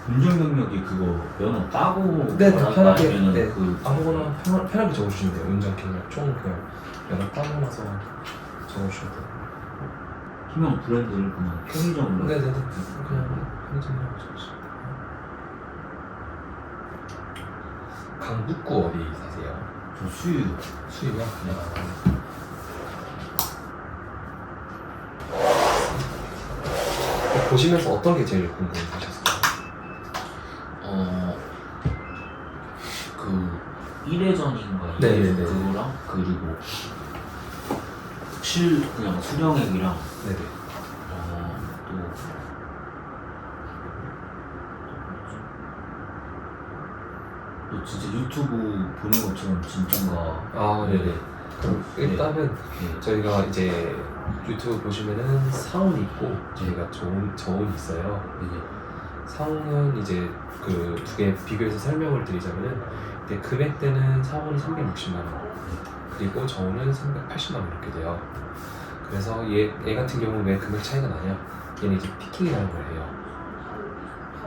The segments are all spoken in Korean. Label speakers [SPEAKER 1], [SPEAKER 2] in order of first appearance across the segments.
[SPEAKER 1] 운전 경력이 그거 면허 따고
[SPEAKER 2] 네,
[SPEAKER 1] 말할까?
[SPEAKER 2] 편하게,
[SPEAKER 1] 아니면은
[SPEAKER 2] 네,
[SPEAKER 1] 그
[SPEAKER 2] 아무거나 편하게 적어주시면 돼요. 운전 경력 총 그냥 면허 따고 나서 적어주셔도 돼요.
[SPEAKER 1] 희망 브랜드를 그냥 편의점으로
[SPEAKER 2] 네네네. 그냥 편의점으로 적어주세요. 강북구 어디 사세요?
[SPEAKER 1] 저 수유
[SPEAKER 2] 수유요? 보시면서 어떤 게 제일 궁금하셨어요?
[SPEAKER 1] 그 1회전인가
[SPEAKER 2] 네네네.
[SPEAKER 1] 그거랑 그리고 그냥 수령액이랑
[SPEAKER 2] 네네.
[SPEAKER 1] 또 진짜 유튜브 보는 것처럼 진짠가.
[SPEAKER 2] 아 네네. 그럼 일단은
[SPEAKER 1] 네.
[SPEAKER 2] 저희가 이제 유튜브 보시면은 상온이 있고 저희가 저온이 있어요.
[SPEAKER 1] 네.
[SPEAKER 2] 상온은 이제 그 두 개 비교해서 설명을 드리자면은 이제 금액대는 상온이 360만 원 그리고 저온은 380만 원 이렇게 돼요. 그래서 얘 같은 경우는 왜 금액 차이가 나냐? 얘는 이제 피킹이라는 걸 해요.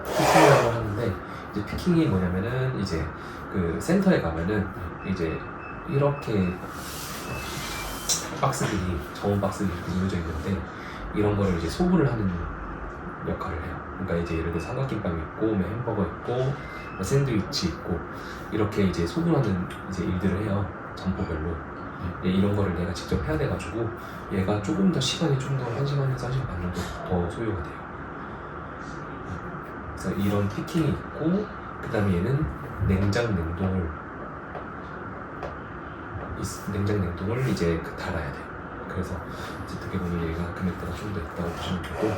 [SPEAKER 2] 피킹이라는 걸 하는데 이제 피킹이 뭐냐면은 이제 그 센터에 가면은 이제 이렇게 박스들이 저온 박스들이 이루어져 있는데 이런 거를 이제 소분을 하는 역할을 해요. 그러니까 이제 예를 들어 삼각김밥이 있고 뭐 햄버거 있고 뭐 샌드위치 있고 이렇게 이제 소분하는 이제 일들을 해요. 점포별로. 이런 거를 내가 직접 해야 돼가지고 얘가 조금 더 시간이 좀 더 1시간에서 1시간 반 정도 더 소요가 돼요. 그래서 이런 피킹이 있고 그 다음에 얘는 냉장 냉동을 이제 달아야 돼요. 그래서 이제 어떻게 보면 얘가 금액대가 좀 더 있다고 보시면 되고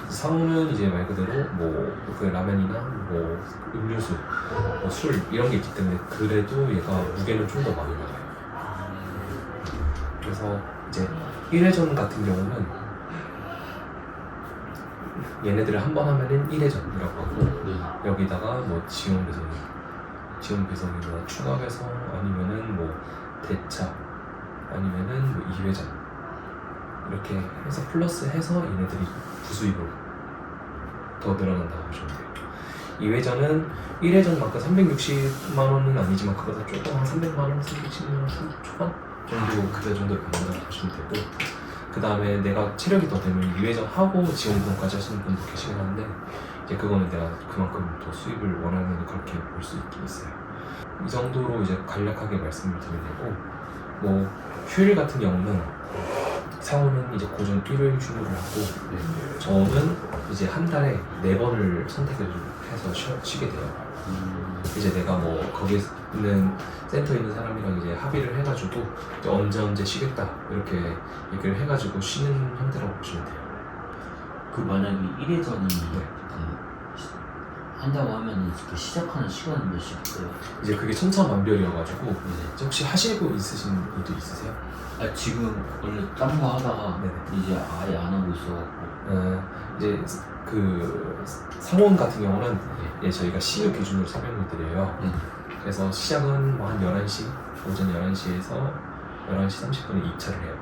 [SPEAKER 2] 상호는 이제 말 그대로 뭐 그 라면이나 뭐 음료수, 뭐 술 이런 게 있기 때문에 그래도 얘가 무게는 좀 더 많이 나가요. 그래서 이제 1회전 같은 경우는 얘네들을 한 번 하면은 1회전이라고 하고 여기다가 뭐 지원 배송이나 추가 배송 아니면은 뭐 대차 아니면은 뭐 2회전 이렇게 해서 플러스 해서 얘네들이 부수입으로 더 늘어난다고 보시면 돼요. 2회전은 1회전만큼 360만 원은 아니지만 그거보다 조금 한 300만 원, 360만 원 초반 정도 급여 정도를 받는다고 보시면 되고 그 다음에 내가 체력이 더 되면 2회전 하고 지원 배송까지 하시는 분도 계시긴 한데 이제 그거는 내가 그만큼 더 수입을 원하면 그렇게 볼 수 있긴 있어요. 이 정도로 이제 간략하게 말씀을 드리면 되고 뭐 휴일 같은 경우는 상호는 이제 고정 일요일 휴무를 하고 저는 이제 한 달에 4번을 선택을 해서 쉬게 돼요. 이제 내가 뭐 거기에 있는 센터에 있는 사람이랑 이제 합의를 해가지고 이제 언제 쉬겠다 이렇게 얘기를 해가지고 쉬는 형태라고 보시면 돼요.
[SPEAKER 1] 그 만약에 1회전이
[SPEAKER 2] 네.
[SPEAKER 1] 한다고 하면 그 시작하는 시간은 몇 시부터요?
[SPEAKER 2] 이제 그게 천차만별이어가지고 혹시 하실 분 있으신 분도 있으세요?
[SPEAKER 1] 아 지금 원래 딴 거 하다가
[SPEAKER 2] 네네.
[SPEAKER 1] 이제 아예 안 하고 있어갖고
[SPEAKER 2] 이제 그 상원 같은 경우는 저희가 시유 기준으로 설명을 드려요. 그래서 시작은 뭐 한 11시, 오전 11시에서 11시 30분에 입차를 해요.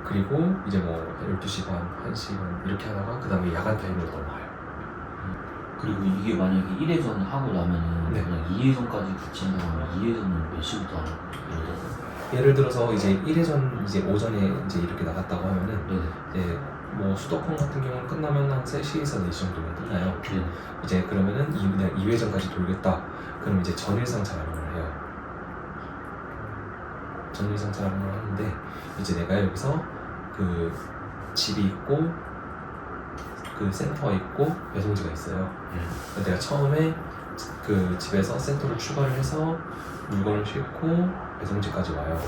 [SPEAKER 2] 그리고 이제 뭐 12시 반, 1시 반 이렇게 하다가 그 다음에 야간 타임으로 넘어가요.
[SPEAKER 1] 그리고 이게 만약에 1회전 하고 나면은
[SPEAKER 2] 네.
[SPEAKER 1] 그냥 2회전까지 같이 한다면 2회전은 몇 시부터 하는 거예요?
[SPEAKER 2] 예를 들어서 이제 1회전 이제 오전에 이제 이렇게 나갔다고 하면은 이제 뭐 수도권 같은 경우는 끝나면 한 3시에서 4시 정도면 끝나요. 이제 그러면은 2회전까지 돌겠다. 그럼 이제 전일상 촬영을 해요. 전일상 촬영을 하는데 이제 내가 여기서 그 집이 있고 그 센터가 있고 배송지가 있어요. 내가 처음에 그 집에서 센터를 출발을 해서 물건을 싣고 배송지까지 와요.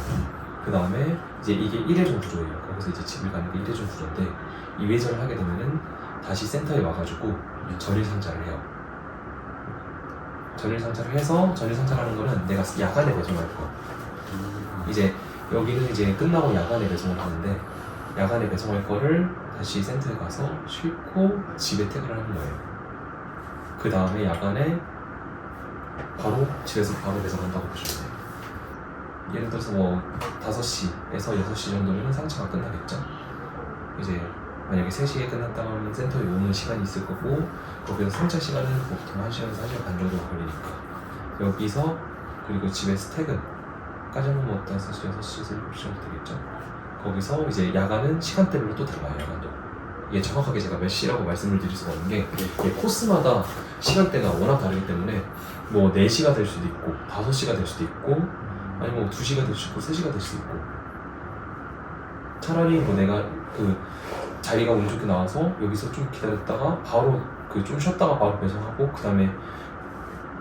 [SPEAKER 2] 그 다음에 이제 이게 1회전 구조예요. 거기서 이제 집을 가는 게 1회전 구조인데 2회전을 하게 되면은 다시 센터에 와가지고 전일 상차를 해요. 전일 상차를 해서 전일 상차라는 거는 내가 야간에 배송할 거. 이제 여기는 이제 끝나고 야간에 배송을 하는데 야간에 배송할 거를 다시 센터에 가서 싣고 집에 퇴근을 하는 거예요. 그 다음에 야간에 바로 집에서 바로 배송한다고 보시면 돼요. 예를 들어서 뭐 5시에서 6시 정도면 상차가 끝나겠죠. 이제 만약에 3시에 끝났다고 하면 센터에 오는 시간이 있을 거고 거기서 상차 시간은 보통 1시간에서 1시간 반 정도 걸리니까 여기서 그리고 집에 스택은 까지는 뭐 5시, 6시, 7시 정도 되겠죠. 거기서 이제 야간은 시간대별로 또 달라요. 야간도 이게 정확하게 제가 몇 시라고 말씀을 드릴 수가 없는 게 이게 코스마다 시간대가 워낙 다르기 때문에 뭐 4시가 될 수도 있고 5시가 될 수도 있고 아니면 뭐 2시가 될 수도 있고 3시가 될 수도 있고 차라리 뭐 내가 그 자리가 운 좋게 나와서 여기서 좀 기다렸다가 바로 그 좀 쉬었다가 바로 배송하고 그 다음에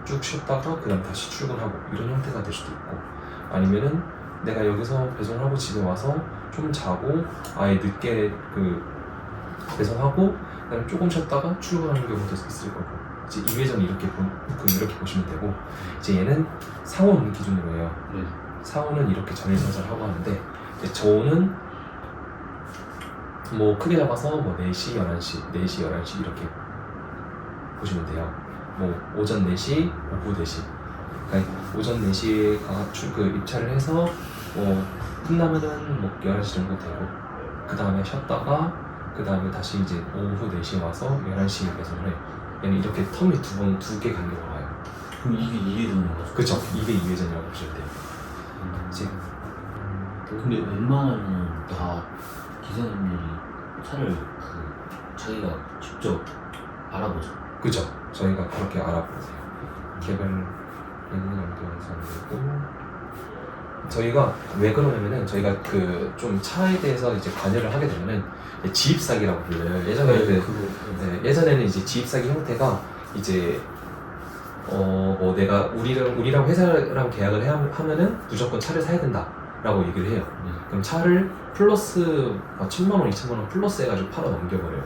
[SPEAKER 2] 쭉 쉬었다가 그 다음에 다시 출근하고 이런 형태가 될 수도 있고 아니면은 내가 여기서 배송하고 집에 와서 좀 자고 아예 늦게 그 배송하고 그다음에 조금 쉬었다가 출근하는 경우도 있을 거고 이제 2회전 이렇게 이렇게 보시면 되고 이제 얘는 상온 기준으로 해요.
[SPEAKER 1] 네.
[SPEAKER 2] 상온은 이렇게 전일선사를 하고 하는데 이제 저온은 뭐 크게 잡아서 뭐 4시, 11시, 4시, 11시 이렇게 보시면 돼요. 뭐 오전 4시, 오후 4시. 그러니까 오전 4시에 입찰을 해서 뭐 끝나면은 뭐 11시 정도 되고 그 다음에 쉬었다가 그 다음에 다시 이제 오후 4시에 와서 11시에 배송을 해. 얘는 이렇게 텀이 두 개 간격으로 와요.
[SPEAKER 1] 그럼 이게 2회전인 거죠?
[SPEAKER 2] 그쵸. 이게 2회전이라고 보시면 돼요. 이제
[SPEAKER 1] 근데 웬만하면 다 기사님들이 차를 자기가 직접 알아보죠.
[SPEAKER 2] 그죠. 저희가 그렇게 알아보세요. 개발은 연도 완성되고 저희가 왜 그러냐면은 저희가 그 좀 차에 대해서 이제 관여를 하게 되면은 지입 사기라고 불려요. 예전에는 이제 지입 사기 형태가 이제 뭐 내가 우리랑 회사랑 계약을 하면은 무조건 차를 사야 된다라고 얘기를 해요. 그럼 차를 플러스 1,000만 원, 2,000만 원 플러스 해가지고 팔아 넘겨버려요.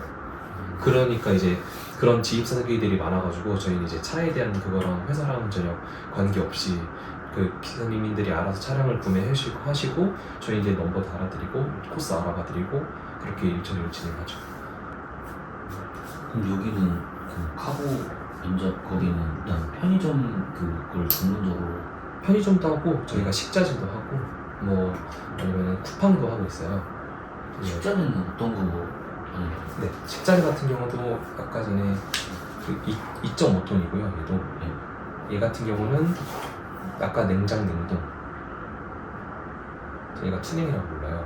[SPEAKER 2] 그러니까 이제 그런 지입 사기들이 많아가지고 저희는 이제 차에 대한 그거랑 회사랑 전혀 관계없이 그 기사님들이 알아서 차량을 구매하시고 저희 이제 넘버 달아드리고 코스 알아봐드리고 그렇게 일처리를 진행하죠.
[SPEAKER 1] 그럼 여기는 그 카고 인접 거기는 일단 편의점 그걸 전문적으로
[SPEAKER 2] 편의점도 하고 저희가 식자재도 하고 뭐 아니면 쿠팡도 하고 있어요.
[SPEAKER 1] 식자재는 어떤 거 하는 거예요?
[SPEAKER 2] 네, 식자재 같은 경우도 아까 전에 그 2.5톤이고요. 얘도 얘 같은 경우는 아까 냉장 냉동 저희가 투냉이라고 불러요.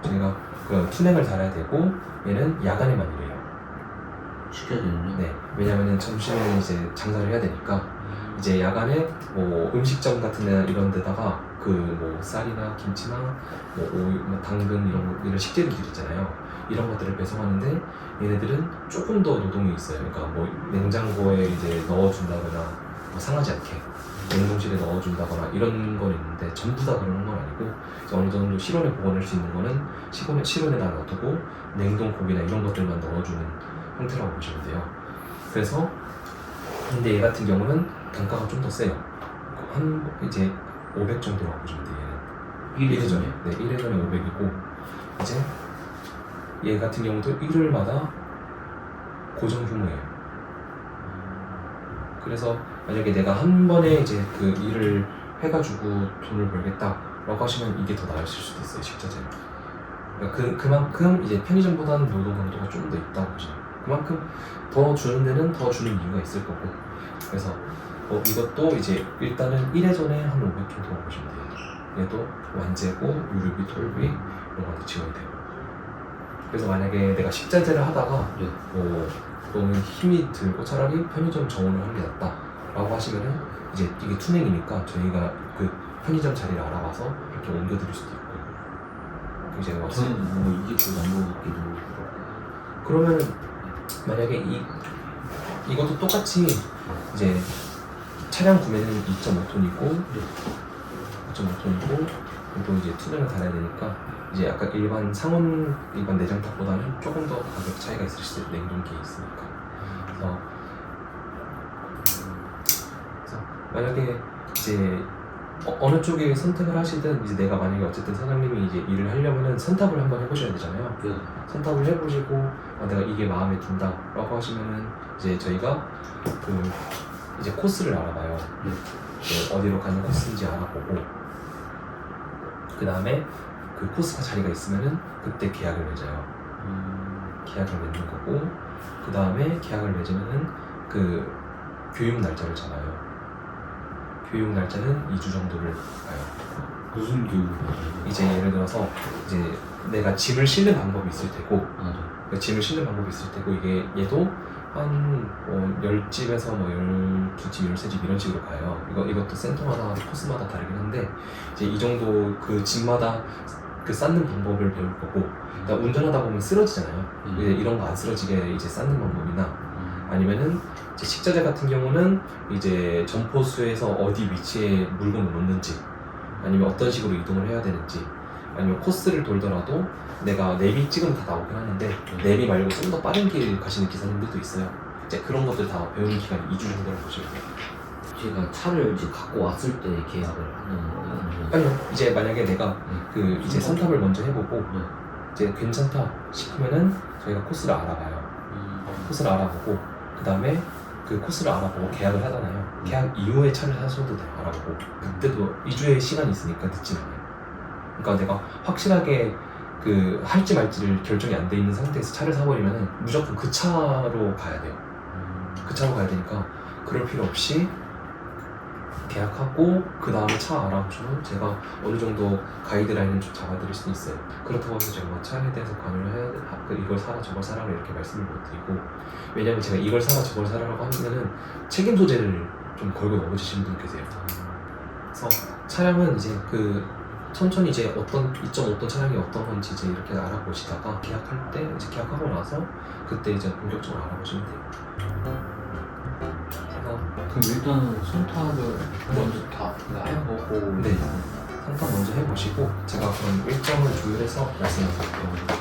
[SPEAKER 2] 저희가 그 투냉을 달아야 되고 얘는 야간에만 일해요.
[SPEAKER 1] 식자재는요?
[SPEAKER 2] 네, 왜냐면은 점심에는 이제 장사를 해야 되니까 이제 야간에 뭐 음식점 같은 데 이런 데다가 그 뭐 쌀이나 김치나 뭐 오이, 뭐 당근 이런 식재료들 있잖아요. 이런 것들을 배송하는데 얘네들은 조금 더 노동이 있어요. 그러니까 뭐 냉장고에 이제 넣어준다거나 뭐 상하지 않게 냉동실에 넣어준다거나 이런 건 있는데 전부 다 그런 건 아니고 이제 어느 정도 실온에 보관할 수 있는 거는 실온에다 놔두고 냉동 고기나 이런 것들만 넣어주는 형태라고 보시면 돼요. 그래서 근데 얘 같은 경우는 단가가 좀 더 세요. 한 이제 500 정도라고 보시면 돼요. 얘는 1회전에 네, 1회전에 500이고 이제 얘 같은 경우도 일요일마다 고정 휴무예요. 그래서 만약에 내가 한 번에 이제 그 일을 해가지고 돈을 벌겠다라고 하시면 이게 더 나으실 수도 있어요. 식자재는. 그러니까 그만큼 이제 편의점보다는 노동 강도가 좀 더 있다고 보시면 그만큼 더 주는 데는 더 주는 이유가 있을 거고 그래서 이것도 이제 일단은 1회전에 한 500 정도라고 보시면 돼요. 얘도 완제고 유류비, 톨비 이런 것도 지원이 돼요. 그래서 만약에 내가 식자재를 하다가 뭐 너무 힘이 들고 차라리 편의점 정원을 하는 게 낫다 라고 하시면은 이제 이게 투냉이니까 저희가 그 편의점 자리를 알아봐서 이렇게 옮겨드릴 수도 있고 이제
[SPEAKER 1] 저는 뭐 이게 더 나은 것 같기도 하고
[SPEAKER 2] 그러면 만약에 이것도 똑같이 이제 차량 구매는 2.5톤이고 2.5톤이고 또 이제 투명을 달아야 되니까 이제 아까 일반 상온 일반 내장탑보다는 조금 더 가격 차이가 있을 수 있어요. 냉동기에 있으니까. 그래서 만약에 이제 어느 쪽에 선택을 하시든 이제 내가 만약에 어쨌든 사장님이 이제 일을 하려면은 선탑을 한번 해보셔야 되잖아요. 선탑을 해보시고 내가 이게 마음에 든다라고 하시면은 이제 저희가 그 이제 코스를 알아봐요. 어디로 가는 코스인지 알아보고 그 다음에 그 코스가 자리가 있으면은 그때 계약을 맺어요. 계약을 맺는 거고, 그 다음에 계약을 맺으면은 그 교육 날짜를 잡아요. 교육 날짜는 2주 정도를 가요.
[SPEAKER 1] 무슨 교육을
[SPEAKER 2] 이제 예를 들어서 이제 내가 짐을 싣는 방법이 있을 테고,
[SPEAKER 1] 아, 네.
[SPEAKER 2] 짐을 싣는 방법이 있을 테고, 이게 얘도 한 10집에서 뭐 12집, 13집 이런 식으로 가요. 이것도 센터마다 코스마다 다르긴 한데, 이제 이 정도 그 집마다 그 쌓는 방법을 배울 거고, 그러니까 운전하다 보면 쓰러지잖아요. 이제 이런 거 안 쓰러지게 이제 쌓는 방법이나, 아니면은 이제 식자재 같은 경우는 이제 점포수에서 어디 위치에 물건을 놓는지, 아니면 어떤 식으로 이동을 해야 되는지, 아니면 코스를 돌더라도 내가 내비 찍으면 다 나오긴 하는데 내비 말고 좀 더 빠른 길 가시는 기사님들도 있어요. 이제 그런 것들 다 배우는 기간이 2주 정도라고 보시면 돼요.
[SPEAKER 1] 제가 차를 이제 갖고 왔을 때 계약을 하는
[SPEAKER 2] 아니요, 이제 만약에 내가 그 이제 선탑을 먼저 해보고 이제 괜찮다 싶으면은 저희가 코스를 알아봐요. 코스를 알아보고 그 다음에 그 코스를 알아보고 계약을 하잖아요. 계약 이후에 차를 사셔도 돼요. 알아보고 그때도 2주의 시간이 있으니까 늦진 않아요. 그러니까 내가 확실하게 그 할지 말지를 결정이 안 돼 있는 상태에서 차를 사버리면은 무조건 그 차로 가야 돼요. 그 차로 가야 되니까 그럴 필요 없이 계약하고 그 다음에 차 알아보시면 제가 어느 정도 가이드라인을 좀 잡아드릴 수 있어요. 그렇다고 해서 제가 차에 대해서 관여를 해야 이걸 사라 저걸 사라고 이렇게 말씀을 못 드리고, 왜냐면 제가 이걸 사라 저걸 사라라고 하면은 책임 소재를 좀 걸고 넘어지시는 분 계세요. 그래서 차량은 이제 그 천천히 이제 어떤 차량이 어떤 건지 이제 이렇게 알아보시다가 계약할 때 이제 계약하고 나서 그때 이제 본격적으로 알아보시면 돼요.
[SPEAKER 1] 그럼 일단은 선탑을 먼저 다 해보고
[SPEAKER 2] 네, 선탑 먼저 해보시고 제가 그럼 일정을 조율해서 말씀드릴게요.